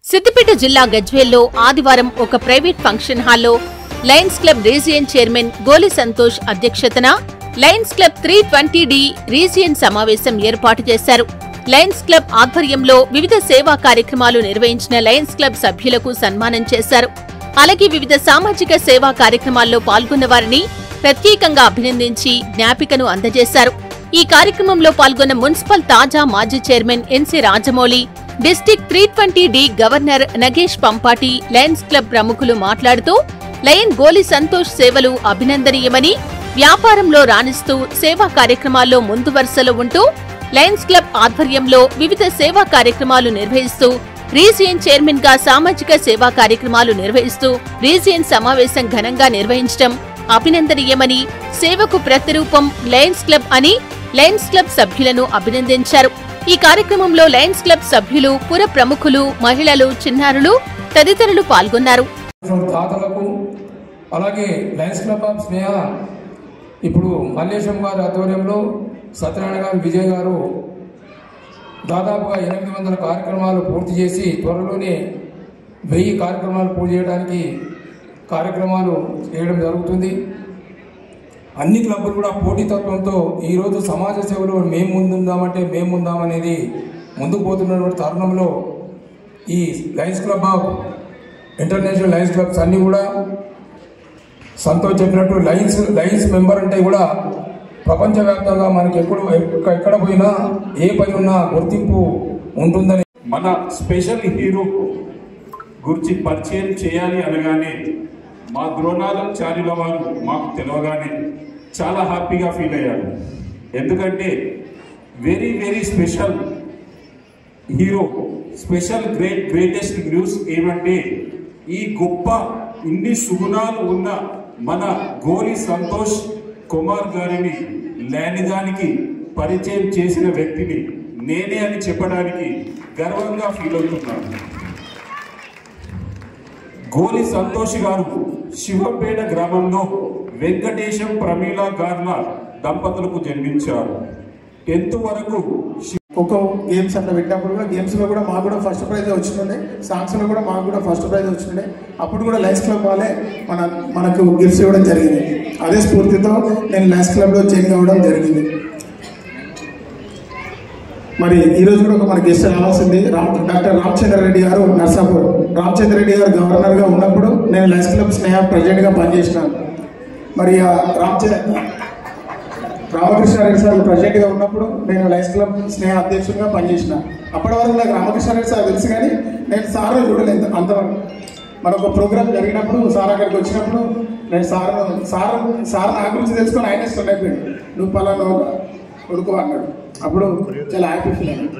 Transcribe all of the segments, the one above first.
సిద్దిపేట జిల్లా గజ్వేల్లో ఆదివారం ఒక ప్రైవేట్ ఫంక్షన్ హాల్లో లయన్స్ క్లబ్ రీజియన్ చైర్మన్ గోలి సంతోష్ అధ్యక్షతన లయన్స్ క్లబ్ 320D రీజియన్ సమావేశం ఏర్పాటు చేశారు. లయన్స్ క్లబ్ ఆధ్వర్యంలో వివిధ సేవా కార్యక్రమాలు నిర్వహించిన లయన్స్ క్లబ్ సభ్యులకు సన్మానం చేశారు. అలాగే వివిధ సామాజిక సేవా కార్యక్రమాల్లో పాల్గొన్న వారిని ప్రత్యేకంగా అభినందించి జ్ఞాపికను అందజేశారు. ఈ కార్యక్రమంలో పాల్గొన్న మున్సిపల్ తాజా మాజీ chairman NC Rajamouli, district 320D governor Nagesh Pampati, lions club ప్రముఖులు మాట్లాడుతూ లయన్ గోలి సంతోష్ సేవలు అభినందనీయమని, వ్యాపారంలో రాణిస్తూ సేవా కార్యక్రమాల్లో ముందు వరుసలో ఉంటూ లయన్స్ క్లబ్ ఆధ్వర్యంలో వివిధ సేవా కార్యక్రమాలు నిర్వహిస్తూ రీజియన్ చైర్మన్ గా సామాజిక సేవా కార్యక్రమాలు నిర్వహిస్తూ రీజియన్ సమావేశం ఘనంగా నిర్వహించడం అభినందనీయమని, సేవకు ప్రతిరూపం లయన్స్ క్లబ్ అని లయన్స్ క్లబ్ సభ్యులను అభినందించారు. ఈ కార్యక్రమంలో లయన్స్ క్లబ్ సభ్యులు, పుర ప్రముఖులు, మహిళలు, చిన్నారులు తదితరులు పాల్గొన్నారు. అలాగే లయన్స్ క్లబ్ ఆఫ్ స్నేహ ఇప్పుడు మల్లేశం గారి ఆధ్వర్యంలో సత్యనారాయణ గారు, విజయ్ గారు దాదాపుగా 800 కార్యక్రమాలు పూర్తి చేసి త్వరలోనే 1000 కార్యక్రమాలు పూర్తి చేయడానికి కార్యక్రమాలు చేయడం జరుగుతుంది. అన్ని క్లబ్లు కూడా పోటీతత్వంతో ఈరోజు సమాజ సేవలో మేము ముందుందామంటే మేము ముందామనేది ముందుకు పోతున్నటువంటి తరుణంలో ఈ Lions club of international Lions clubs అన్నీ కూడా సంతోష్ చెప్పినట్టు లయన్స్ మెంబర్ అంటే కూడా ప్రపంచవ్యాప్తంగా మనకి ఎక్కడ పోయినా ఏ పని ఉన్నా గుర్తింపు ఉంటుందని మన స్పెషల్ హీరో గురించి పరిచయం చేయాలి అనగానే మా ద్రోణాలం చారిల వారు మాకు తెలియగానే చాలా హ్యాపీగా ఫీల్ అయ్యారు. ఎందుకంటే very very special hero, special greatest news ఏమంటే ఈ గొప్ప ఇన్ని సుగుణాలు ఉన్న మన గోలి సంతోష్ కుమార్ గారిని లేనిదానికి పరిచయం చేసిన వ్యక్తిని నేనే అని చెప్పడానికి గర్వంగా ఫీల్ అవుతున్నాను. గోలి సంతోష్ గారు శివపేట గ్రామంలో వెంకటేశం ప్రమీల గార్ల దంపతులకు జన్మించారు. 10th వరకు ఖోఖో గేమ్స్ అట్లా పెట్టినప్పుడు కూడా గేమ్స్లో కూడా మాకు కూడా ఫస్ట్ ప్రైజ్ వచ్చిండే, సాంగ్స్లో కూడా మాకు కూడా ఫస్ట్ ప్రైజ్ వచ్చిండే. అప్పుడు కూడా లయన్స్ క్లబ్ వాళ్ళే మనకు గిఫ్ట్స్ ఇవ్వడం జరిగింది. అదే స్ఫూర్తితో నేను లయన్స్ క్లబ్లో జాయిన్ అవ్వడం జరిగింది. మరి ఈరోజు కూడా ఒక మన గెస్ట్ రావాల్సింది డాక్టర్ రామచంద్ర రెడ్డి గారు నర్సాపూర్. రామచంద్ర రెడ్డి గారు గవర్నర్గా ఉన్నప్పుడు నేను లయన్స్ క్లబ్ స్నేహ ప్రెసిడెంట్గా పనిచేసినాను. మరి రామకృష్ణారెడ్డి సార్ ప్రెసిడెంట్గా ఉన్నప్పుడు నేను లయన్స్ క్లబ్ స్నేహ అధ్యక్షుడిగా పనిచేసిన. అప్పటి వరకు నాకు రామకృష్ణారెడ్డి సార్ తెలుసు, కానీ నేను సార్ చూడలేదు అంతవరకు. మనొక ప్రోగ్రామ్ జరిగినప్పుడు సార్ అక్కడికి వచ్చినప్పుడు నేను సార్ నా గురించి తెలుసుకొని ఆయనే స్టన్ అయిపోయాడు, నువ్వు పలానా కొడుకు అన్నాడు. అప్పుడు చాలా హ్యాపీ ఫీల్ అయ్యాడు.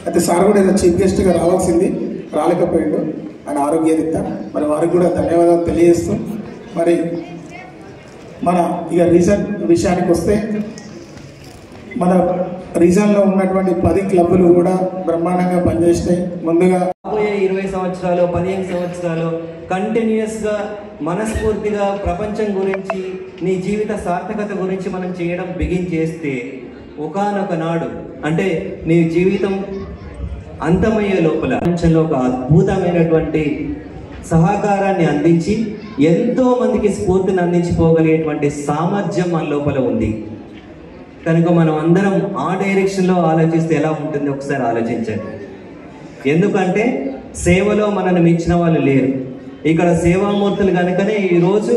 అయితే సార్ కూడా ఏదో చీఫ్ గెస్ట్గా రావాల్సింది, రాలేకపోయాడు ఆయన ఆరోగ్యరీత్యా. మరి వారికి కూడా ధన్యవాదాలు తెలియజేస్తూ, మరి మన ఇక రీజన్ విషయానికి వస్తే మన రీజన్లో ఉన్నటువంటి 10 క్లబ్లు కూడా బ్రహ్మాండంగా పనిచేసినాయి. ముందుగా 20 సంవత్సరాలు 15 సంవత్సరాలు కంటిన్యూస్గా మనస్ఫూర్తిగా ప్రపంచం గురించి, నీ జీవిత సార్థకత గురించి మనం చేయడం బిగిన్ చేస్తే ఒకానొక నాడు అంటే నీ జీవితం అంతమయ్యే లోపల ప్రపంచంలో ఒక అద్భుతమైనటువంటి సహకారాన్ని అందించి ఎంతో మందికి స్ఫూర్తిని అందించిపోగలిగేటువంటి సామర్థ్యం మన లోపల ఉంది. కనుక మనం అందరం ఆ డైరెక్షన్లో ఆలోచిస్తే ఎలా ఉంటుంది ఒకసారి ఆలోచించండి. ఎందుకంటే సేవలో మనల్ని మించిన వాళ్ళు లేరు. ఇక్కడ సేవామూర్తులు కనుకనే ఈరోజు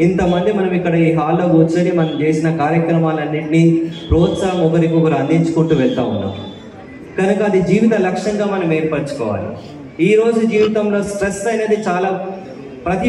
ఇంతమంది మనం ఇక్కడ ఈ హాల్లో కూర్చొని మనం చేసిన కార్యక్రమాలన్నింటినీ ప్రోత్సాహం ఒకరికొకరు అందించుకుంటూ వెళ్తూ ఉన్నాం. కనుక అది జీవిత లక్ష్యంగా మనం ఏర్పరచుకోవాలి. ఈరోజు జీవితంలో స్ట్రెస్ అనేది చాలా ప్రతి